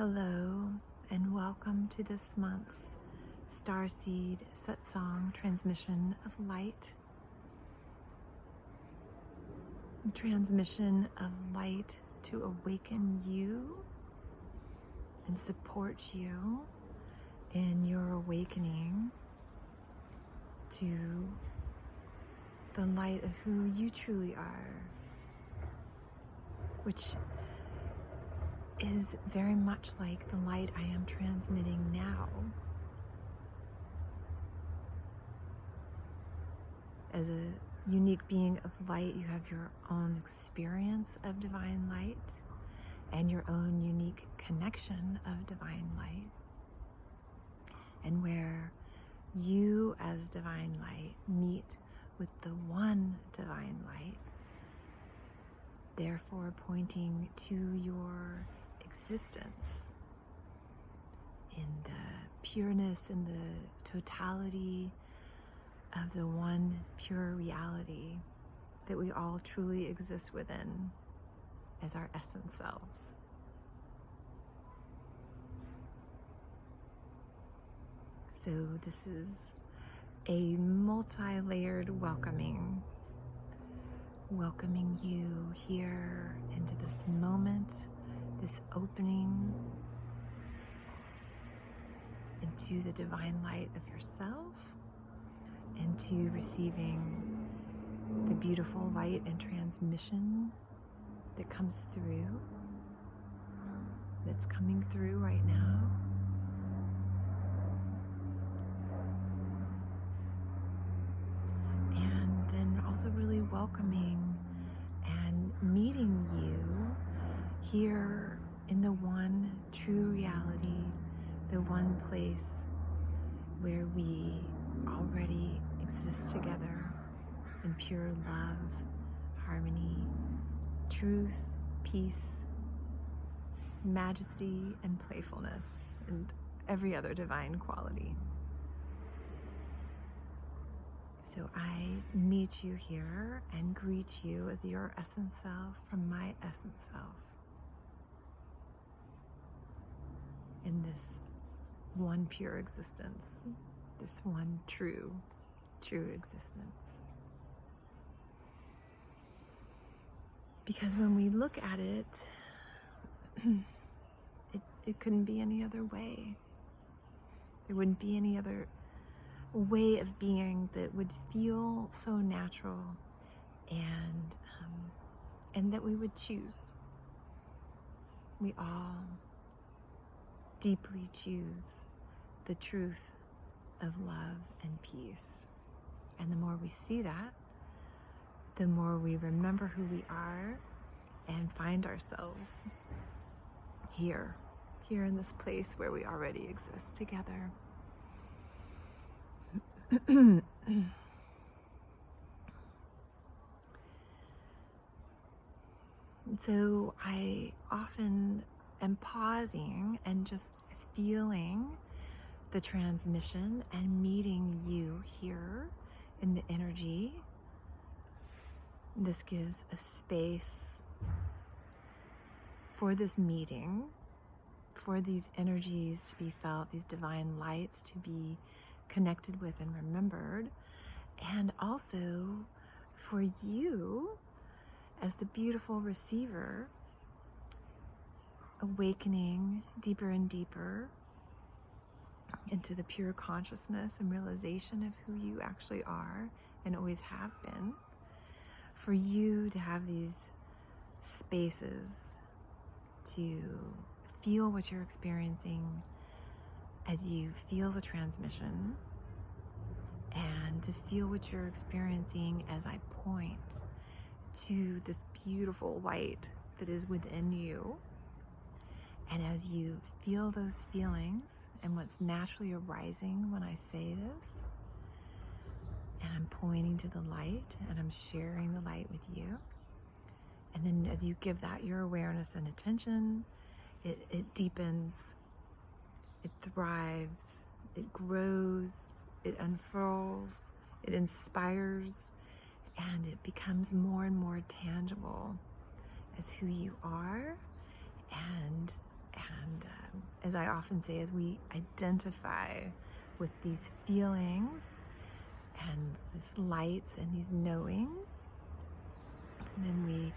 Hello, and welcome to this month's Starseed Satsang transmission of light. Transmission of light to awaken you and support you in your awakening to the light of who you truly are, which is very much like the light I am transmitting now. As a unique being of light, you have your own experience of divine light and your own unique connection of divine light. And where you as divine light meet with the one divine light, therefore pointing to your existence in the pureness and the totality of the one pure reality that we all truly exist within as our essence selves. So this is a multi-layered welcoming you here into this moment, this opening into the divine light of yourself, into receiving the beautiful light and transmission that comes through, that's coming through right now. And then also really welcoming and meeting you here in the one true reality, the one place where we already exist together in pure love, harmony, truth, peace, majesty, and playfulness, and every other divine quality. So I meet you here and greet you as your essence self from my essence self in this one pure existence, this one true existence. Because when we look at it, it couldn't be any other way. There wouldn't be any other way of being that would feel so natural and that we would choose. We all deeply choose the truth of love and peace. And the more we see that, the more we remember who we are and find ourselves here in this place where we already exist together. So I often am pausing and just feeling the transmission and meeting you here in the energy. This gives a space for this meeting, for these energies to be felt, these divine lights to be connected with and remembered, and also for you as the beautiful receiver, awakening deeper and deeper into the pure consciousness and realization of who you actually are and always have been. For you to have these spaces to feel what you're experiencing as you feel the transmission, and to feel what you're experiencing as I point to this beautiful light that is within you. And as you feel those feelings and what's naturally arising when I say this, and I'm pointing to the light and I'm sharing the light with you, and then as you give that your awareness and attention, it deepens, it thrives, it grows, it unfurls, it inspires, and it becomes more and more tangible as who you are and And as I often say, as we identify with these feelings and these lights and these knowings, and then we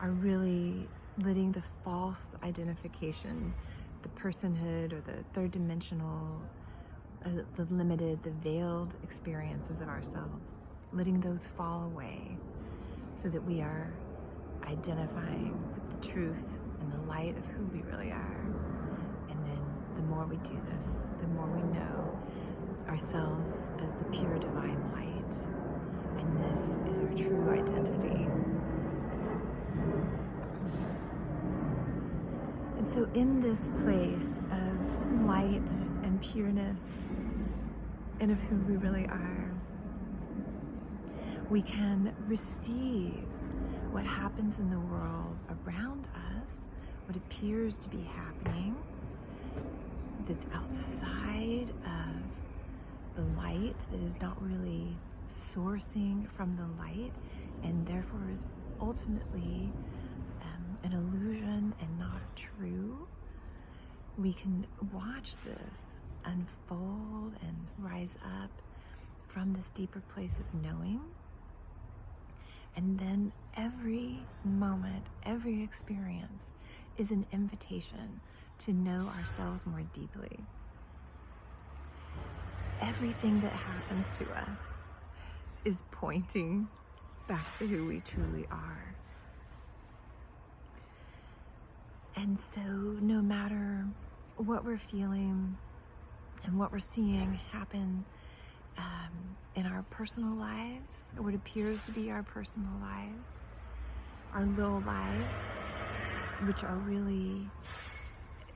are really letting the false identification, the personhood or the third dimensional, the limited, the veiled experiences of ourselves, letting those fall away so that we are identifying with the truth and the light of who we really are. And then the more we do this, the more we know ourselves as the pure divine light. And this is our true identity. And so in this place of light and pureness and of who we really are, we can receive what happens in the world around us, what appears to be happening that's outside of the light, that is not really sourcing from the light, and therefore is ultimately an illusion and not true. We can watch this unfold and rise up from this deeper place of knowing. And then every moment, every experience is an invitation to know ourselves more deeply. Everything that happens to us is pointing back to who we truly are. And so no matter what we're feeling and what we're seeing happen in our personal lives, or what appears to be our personal lives, our little lives, which are really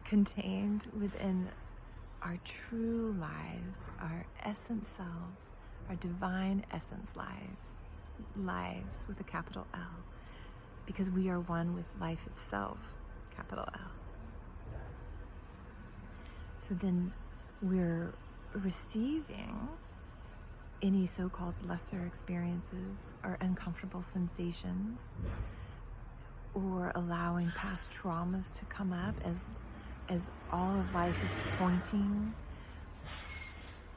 contained within our true lives, our essence selves, our divine essence lives with a capital L, because we are one with life itself, capital L. So then we're receiving any so-called lesser experiences or uncomfortable sensations, or allowing past traumas to come up as all of life is pointing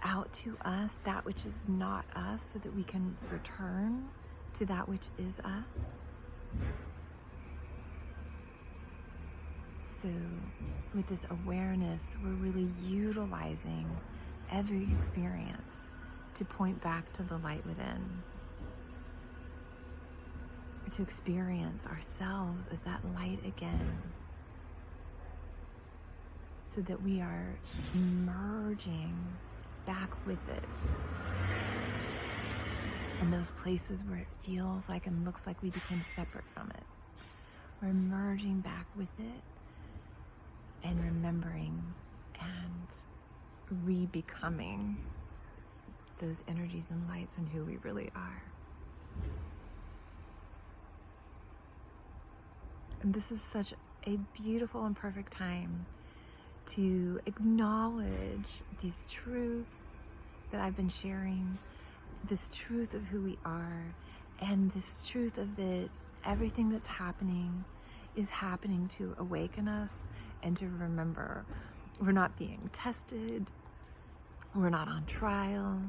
out to us that which is not us, so that we can return to that which is us. So with this awareness, we're really utilizing every experience to point back to the light within, to experience ourselves as that light again, so that we are merging back with it in those places where it feels like and looks like we became separate from it. We're merging back with it and remembering and re-becoming those energies and lights and who we really are. And this is such a beautiful and perfect time to acknowledge these truths that I've been sharing, this truth of who we are, and this truth of that everything that's happening is happening to awaken us and to remember we're not being tested, we're not on trial,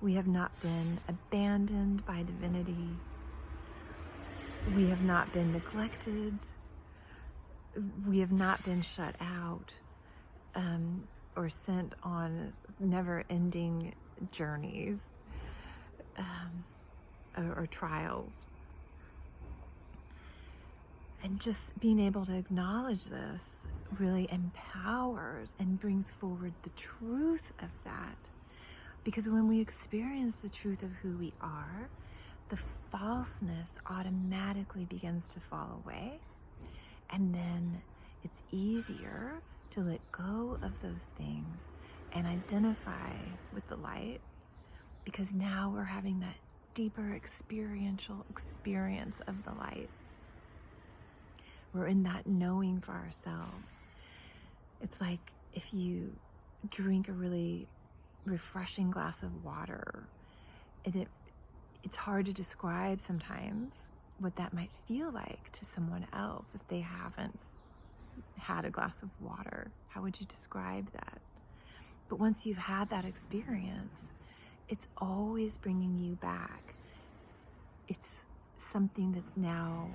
we have not been abandoned by divinity, we have not been neglected, we have not been shut out or sent on never-ending journeys or trials. And just being able to acknowledge this really empowers and brings forward the truth of that. Because when we experience the truth of who we are, the falseness automatically begins to fall away. And then it's easier to let go of those things and identify with the light, because now we're having that deeper experiential experience of the light. We're in that knowing for ourselves. It's like if you drink a really refreshing glass of water, and it's hard to describe sometimes what that might feel like to someone else if they haven't had a glass of water? How would you describe that? But once you've had that experience, it's always bringing you back. It's something that's now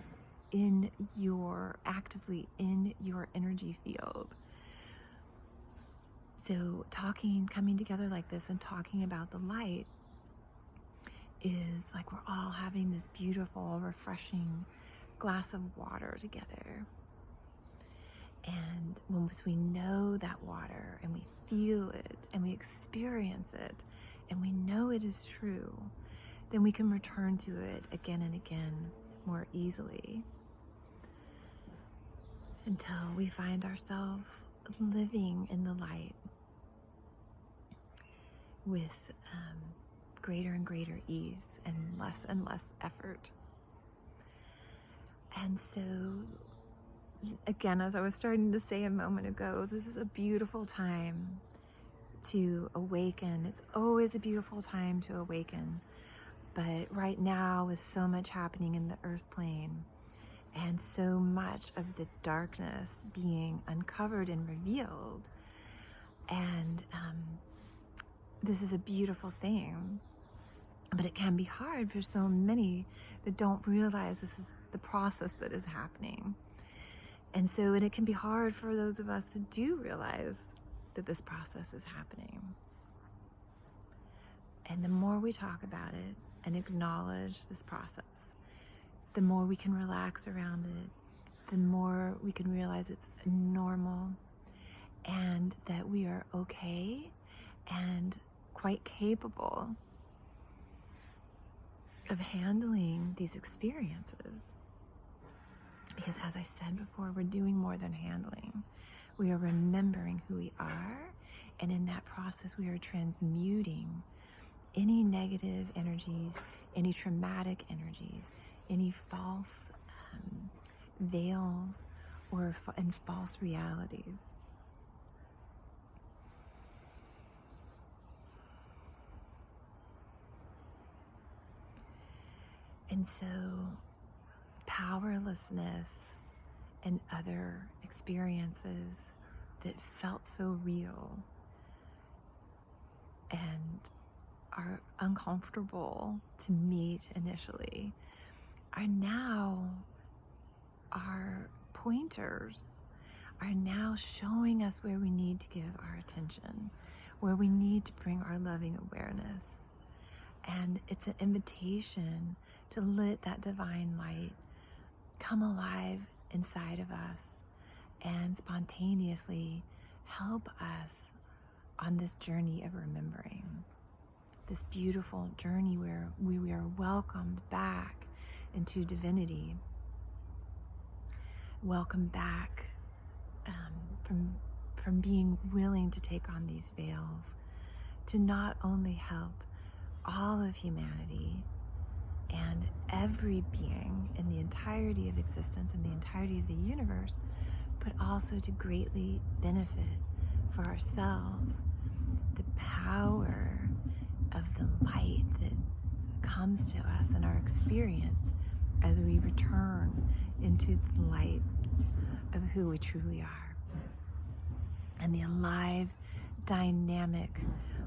actively in your energy field. So coming together like this and talking about the light is like we're all having this beautiful, refreshing glass of water together. And once we know that water and we feel it and we experience it and we know it is true, then we can return to it again and again more easily until we find ourselves living in the light with greater and greater ease and less effort. And so, again, as I was starting to say a moment ago, this is a beautiful time to awaken. It's always a beautiful time to awaken. But right now, with so much happening in the earth plane and so much of the darkness being uncovered and revealed, and this is a beautiful thing, but it can be hard for so many that don't realize this is the process that is happening. And it can be hard for those of us that do realize that this process is happening. And the more we talk about it and acknowledge this process, the more we can relax around it, the more we can realize it's normal and that we are okay and quite capable of handling these experiences. Because as I said before, we're doing more than handling. We are remembering who we are, and in that process we are transmuting any negative energies, any traumatic energies, any false veils and false realities. And so powerlessness and other experiences that felt so real and are uncomfortable to meet initially are now our pointers, are now showing us where we need to give our attention, where we need to bring our loving awareness. And it's an invitation to let that divine light come alive inside of us and spontaneously help us on this journey of remembering, this beautiful journey where we are welcomed back into divinity, welcomed back from being willing to take on these veils, to not only help all of humanity and every being in the entirety of existence and the entirety of the universe, but also to greatly benefit for ourselves the power of the light that comes to us in our experience as we return into the light of who we truly are. And the alive, dynamic,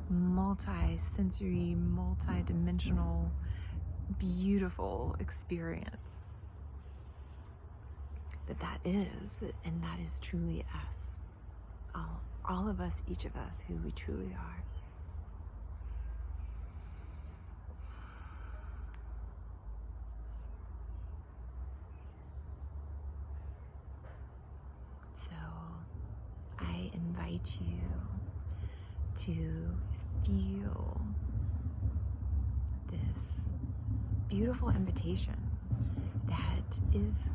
multi-sensory, multi-dimensional, beautiful experience that is truly us. All of us, each of us, who we truly are. So I invite you to feel this beautiful invitation that is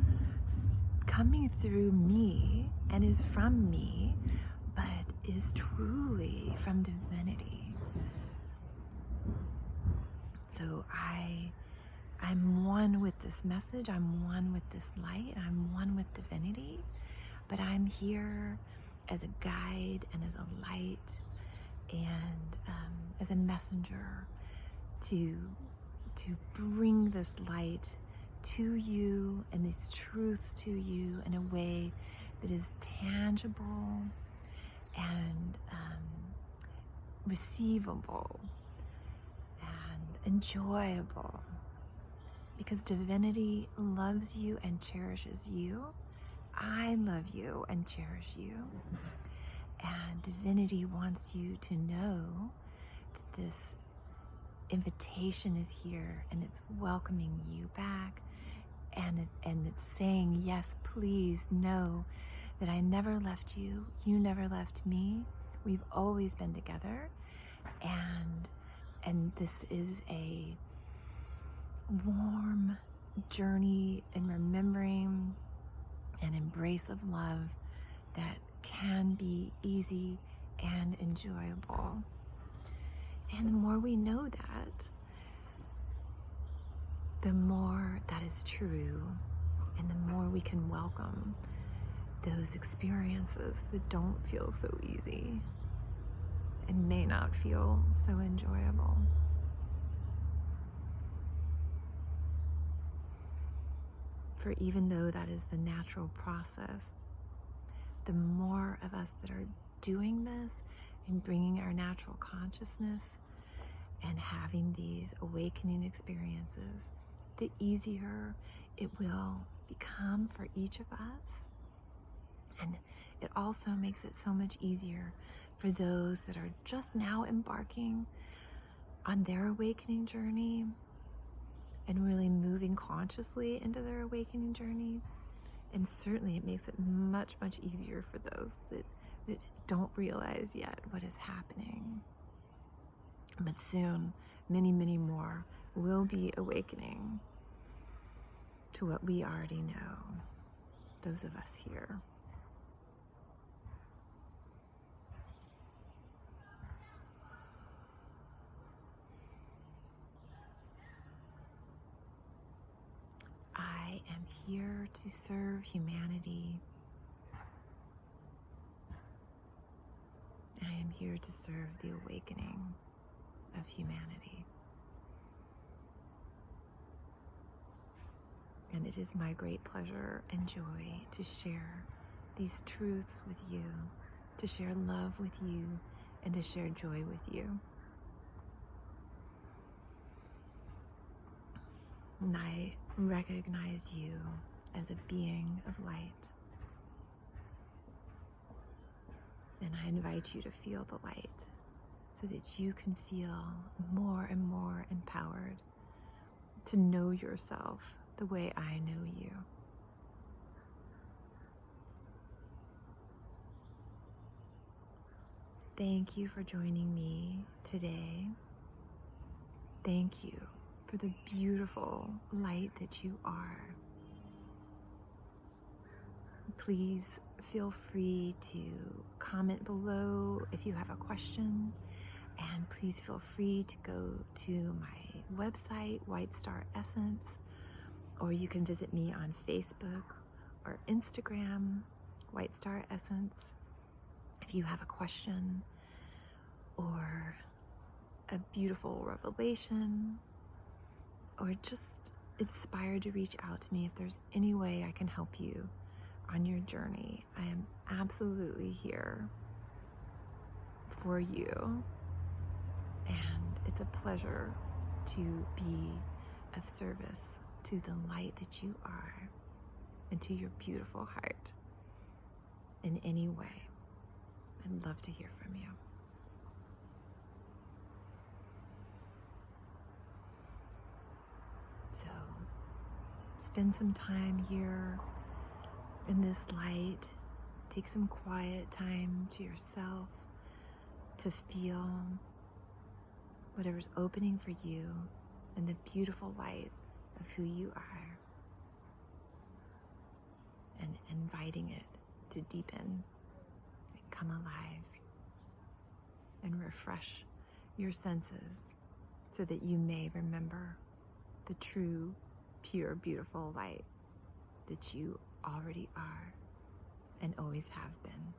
coming through me and is from me, but is truly from divinity. So I'm one with this message, I'm one with this light, I'm one with divinity, but I'm here as a guide and as a light and as a messenger to bring this light to you and these truths to you in a way that is tangible and receivable and enjoyable, because divinity loves you and cherishes you. I love you and cherish you. And divinity wants you to know that this invitation is here and it's welcoming you back, and it's saying, yes, please know that I never left you. You never left me. We've always been together. And this is a warm journey in remembering an embrace of love that can be easy and enjoyable. And the more we know that, the more that is true, and the more we can welcome those experiences that don't feel so easy and may not feel so enjoyable. For even though that is the natural process, the more of us that are doing this and bringing our natural consciousness and having these awakening experiences, the easier it will become for each of us. And it also makes it so much easier for those that are just now embarking on their awakening journey and really moving consciously into their awakening journey. And certainly it makes it much, much easier for those that don't realize yet what is happening. But soon, many, many more will be awakening to what we already know, those of us here. I am here to serve humanity. I am here to serve the awakening of humanity. And it is my great pleasure and joy to share these truths with you, to share love with you, and to share joy with you. And I recognize you as a being of light. And I invite you to feel the light so that you can feel more and more empowered to know yourself the way I know you. Thank you for joining me today. Thank you for the beautiful light that you are. Please feel free to comment below if you have a question, and please feel free to go to my website, White Star Essence, or you can visit me on Facebook or Instagram, White Star Essence, if you have a question or a beautiful revelation, or just inspired to reach out to me if there's any way I can help you on your journey. I am absolutely here for you, and it's a pleasure to be of service to the light that you are and to your beautiful heart in any way. I'd love to hear from you. So spend some time here in this light. Take some quiet time to yourself to feel whatever's opening for you in the beautiful light of who you are, and inviting it to deepen and come alive and refresh your senses so that you may remember the true, pure, beautiful light that you already are and always have been.